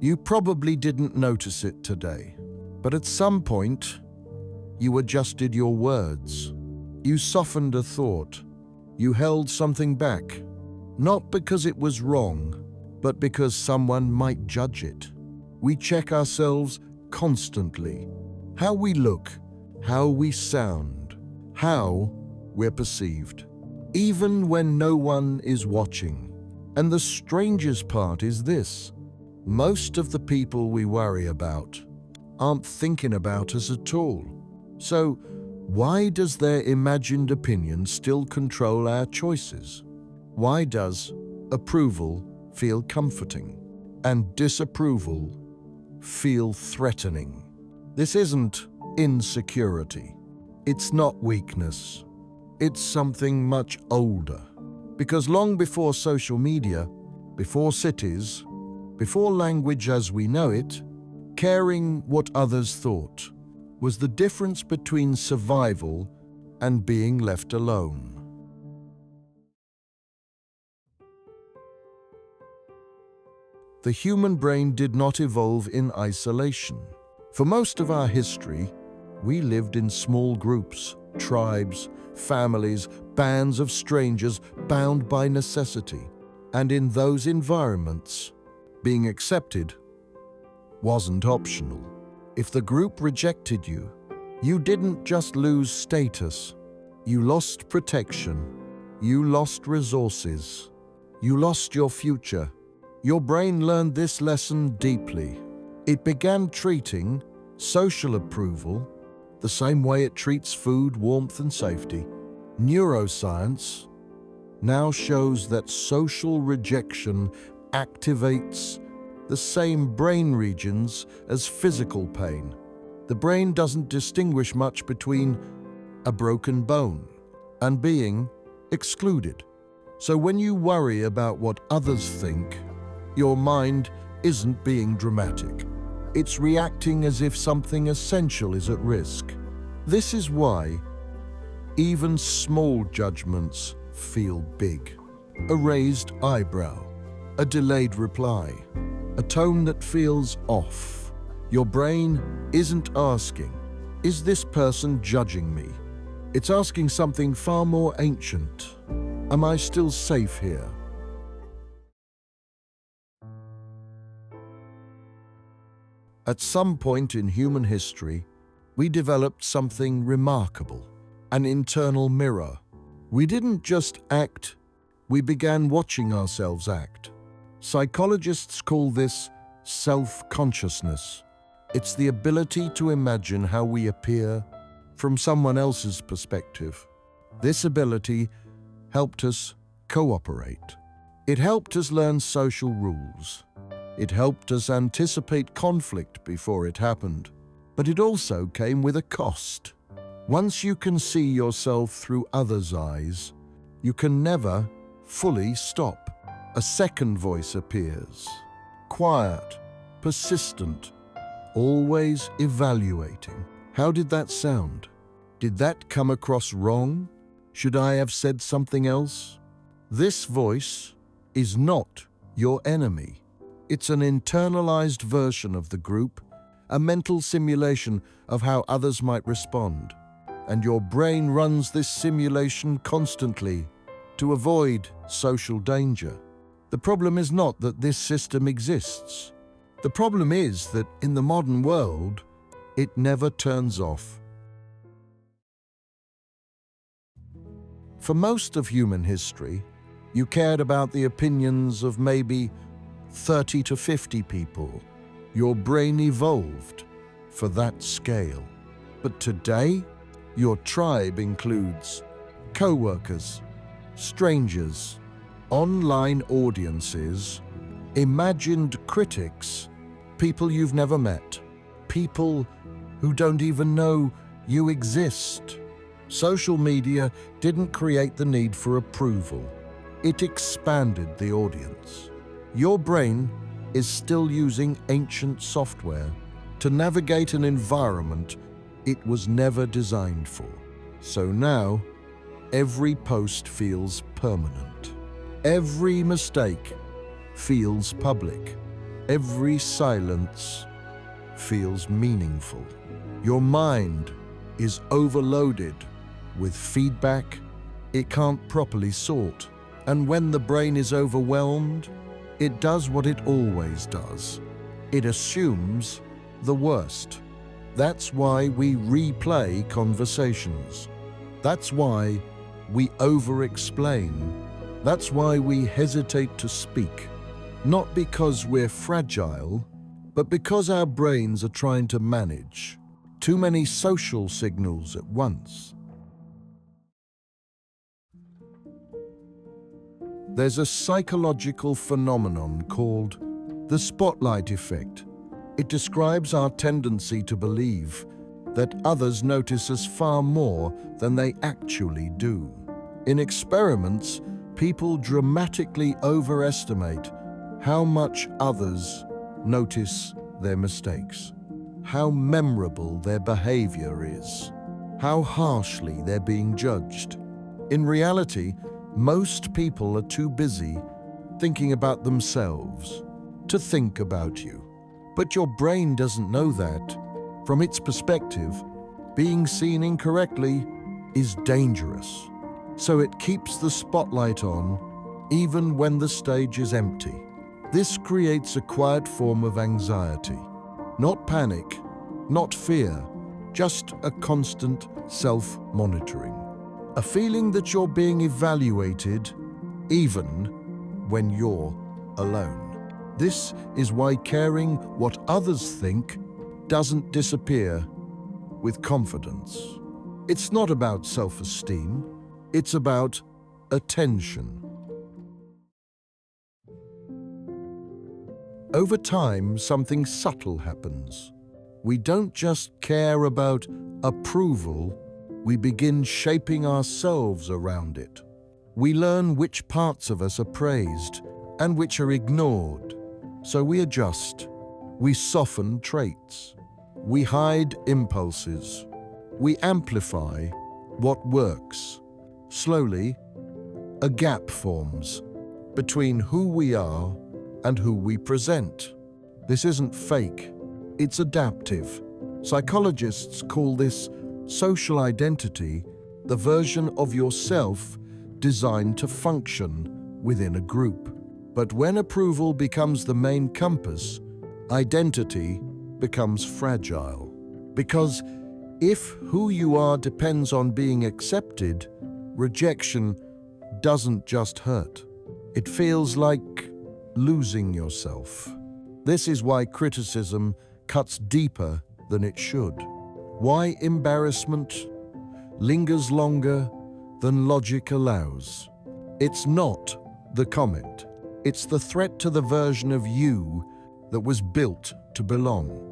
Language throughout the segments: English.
You probably didn't notice it today, but at some point, you adjusted your words. You softened a thought. You held something back, not because it was wrong, but because someone might judge it. We check ourselves constantly. How we look, how we sound, how we're perceived, even when no one is watching. And the strangest part is this: most of the people we worry about aren't thinking about us at all. So why does their imagined opinion still control our choices? Why does approval feel comforting and disapproval feel threatening? This isn't insecurity. It's not weakness. It's something much older. Because long before social media, before cities, before language as we know it, caring what others thought was the difference between survival and being left alone. The human brain did not evolve in isolation. For most of our history, we lived in small groups, tribes, families, bands of strangers bound by necessity. And in those environments, being accepted wasn't optional. If the group rejected you, you didn't just lose status. You lost protection. You lost resources. You lost your future. Your brain learned this lesson deeply. It began treating social approval the same way it treats food, warmth, and safety. Neuroscience now shows that social rejection activates the same brain regions as physical pain. The brain doesn't distinguish much between a broken bone and being excluded. So when you worry about what others think, your mind isn't being dramatic. It's reacting as if something essential is at risk. This is why even small judgments feel big. A raised eyebrow, a delayed reply, a tone that feels off. Your brain isn't asking, "Is this person judging me?" It's asking something far more ancient. Am I still safe here? At some point in human history, we developed something remarkable, an internal mirror. We didn't just act, we began watching ourselves act. Psychologists call this self-consciousness. It's the ability to imagine how we appear from someone else's perspective. This ability helped us cooperate. It helped us learn social rules. It helped us anticipate conflict before it happened. But it also came with a cost. Once you can see yourself through others' eyes, you can never fully stop. A second voice appears, quiet, persistent, always evaluating. How did that sound? Did that come across wrong? Should I have said something else? This voice is not your enemy. It's an internalized version of the group, a mental simulation of how others might respond. And your brain runs this simulation constantly to avoid social danger. The problem is not that this system exists. The problem is that in the modern world, it never turns off. For most of human history, you cared about the opinions of maybe 30 to 50 people. Your brain evolved for that scale. But today, your tribe includes co-workers, strangers, online audiences, imagined critics, people you've never met, people who don't even know you exist. Social media didn't create the need for approval. It expanded the audience. Your brain is still using ancient software to navigate an environment it was never designed for. So now, every post feels permanent. Every mistake feels public. Every silence feels meaningful. Your mind is overloaded with feedback it can't properly sort. And when the brain is overwhelmed, it does what it always does. It assumes the worst. That's why we replay conversations. That's why we over-explain. That's why we hesitate to speak. Not because we're fragile, but because our brains are trying to manage too many social signals at once. There's a psychological phenomenon called the spotlight effect. It describes our tendency to believe that others notice us far more than they actually do. In experiments, people dramatically overestimate how much others notice their mistakes, how memorable their behavior is, how harshly they're being judged. In reality, most people are too busy thinking about themselves to think about you. But your brain doesn't know that. From its perspective, being seen incorrectly is dangerous. So it keeps the spotlight on even when the stage is empty. This creates a quiet form of anxiety. Not panic, not fear, just a constant self-monitoring. A feeling that you're being evaluated even when you're alone. This is why caring what others think doesn't disappear with confidence. It's not about self-esteem, it's about attention. Over time, something subtle happens. We don't just care about approval, we begin shaping ourselves around it. We learn which parts of us are praised and which are ignored. So we adjust. We soften traits. We hide impulses. We amplify what works. Slowly, a gap forms between who we are and who we present. This isn't fake, it's adaptive. Psychologists call this social identity, the version of yourself designed to function within a group. But when approval becomes the main compass, identity becomes fragile. Because if who you are depends on being accepted, rejection doesn't just hurt. It feels like losing yourself. This is why criticism cuts deeper than it should. Why embarrassment lingers longer than logic allows. It's not the comment. It's the threat to the version of you that was built to belong.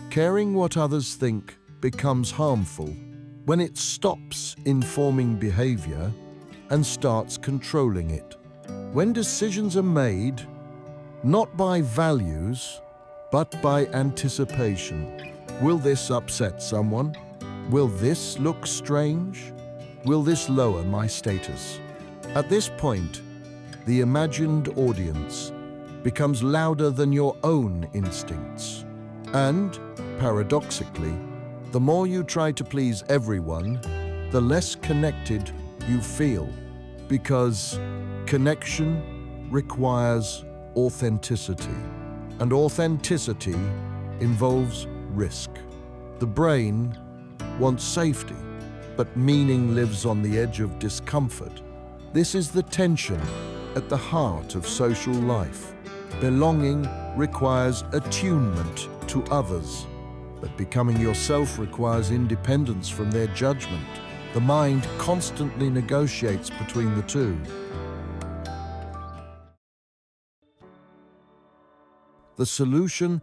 Caring what others think becomes harmful when it stops informing behavior and starts controlling it. When decisions are made not by values, but by anticipation. Will this upset someone? Will this look strange? Will this lower my status? At this point, the imagined audience becomes louder than your own instincts. And, paradoxically, the more you try to please everyone, the less connected you feel, because connection requires authenticity, and authenticity involves risk. The brain wants safety, but meaning lives on the edge of discomfort. This is the tension at the heart of social life. Belonging requires attunement to others, but becoming yourself requires independence from their judgment. The mind constantly negotiates between the two. The solution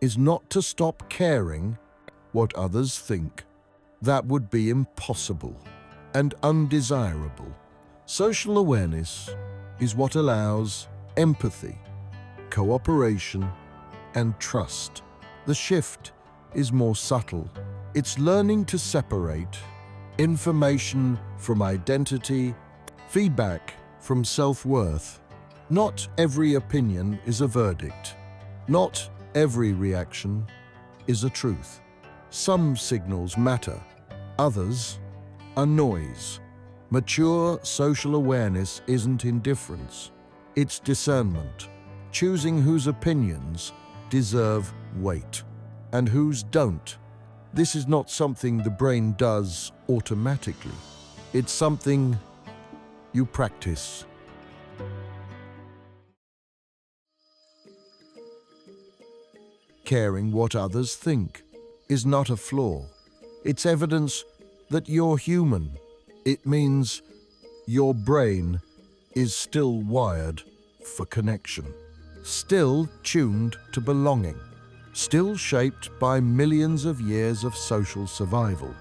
is not to stop caring what others think. That would be impossible and undesirable. Social awareness is what allows empathy, cooperation, and trust. The shift is more subtle. It's learning to separate information from identity, feedback from self-worth. Not every opinion is a verdict. Not every reaction is a truth. Some signals matter, others are noise. Mature social awareness isn't indifference, it's discernment, choosing whose opinions deserve weight and whose don't. This is not something the brain does automatically. It's something you practice. Caring what others think is not a flaw. It's evidence that you're human. It means your brain is still wired for connection, still tuned to belonging, still shaped by millions of years of social survival.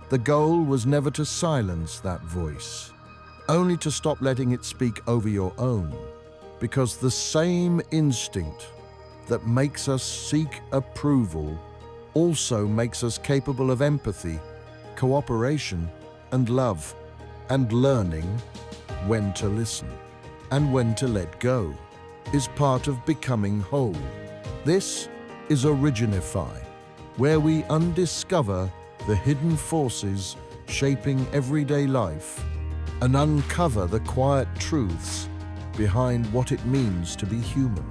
The goal was never to silence that voice, only to stop letting it speak over your own, because the same instinct that makes us seek approval also makes us capable of empathy, cooperation, and love, and learning when to listen and when to let go is part of becoming whole. This is Originify, where we undiscover the hidden forces shaping everyday life and uncover the quiet truths behind what it means to be human.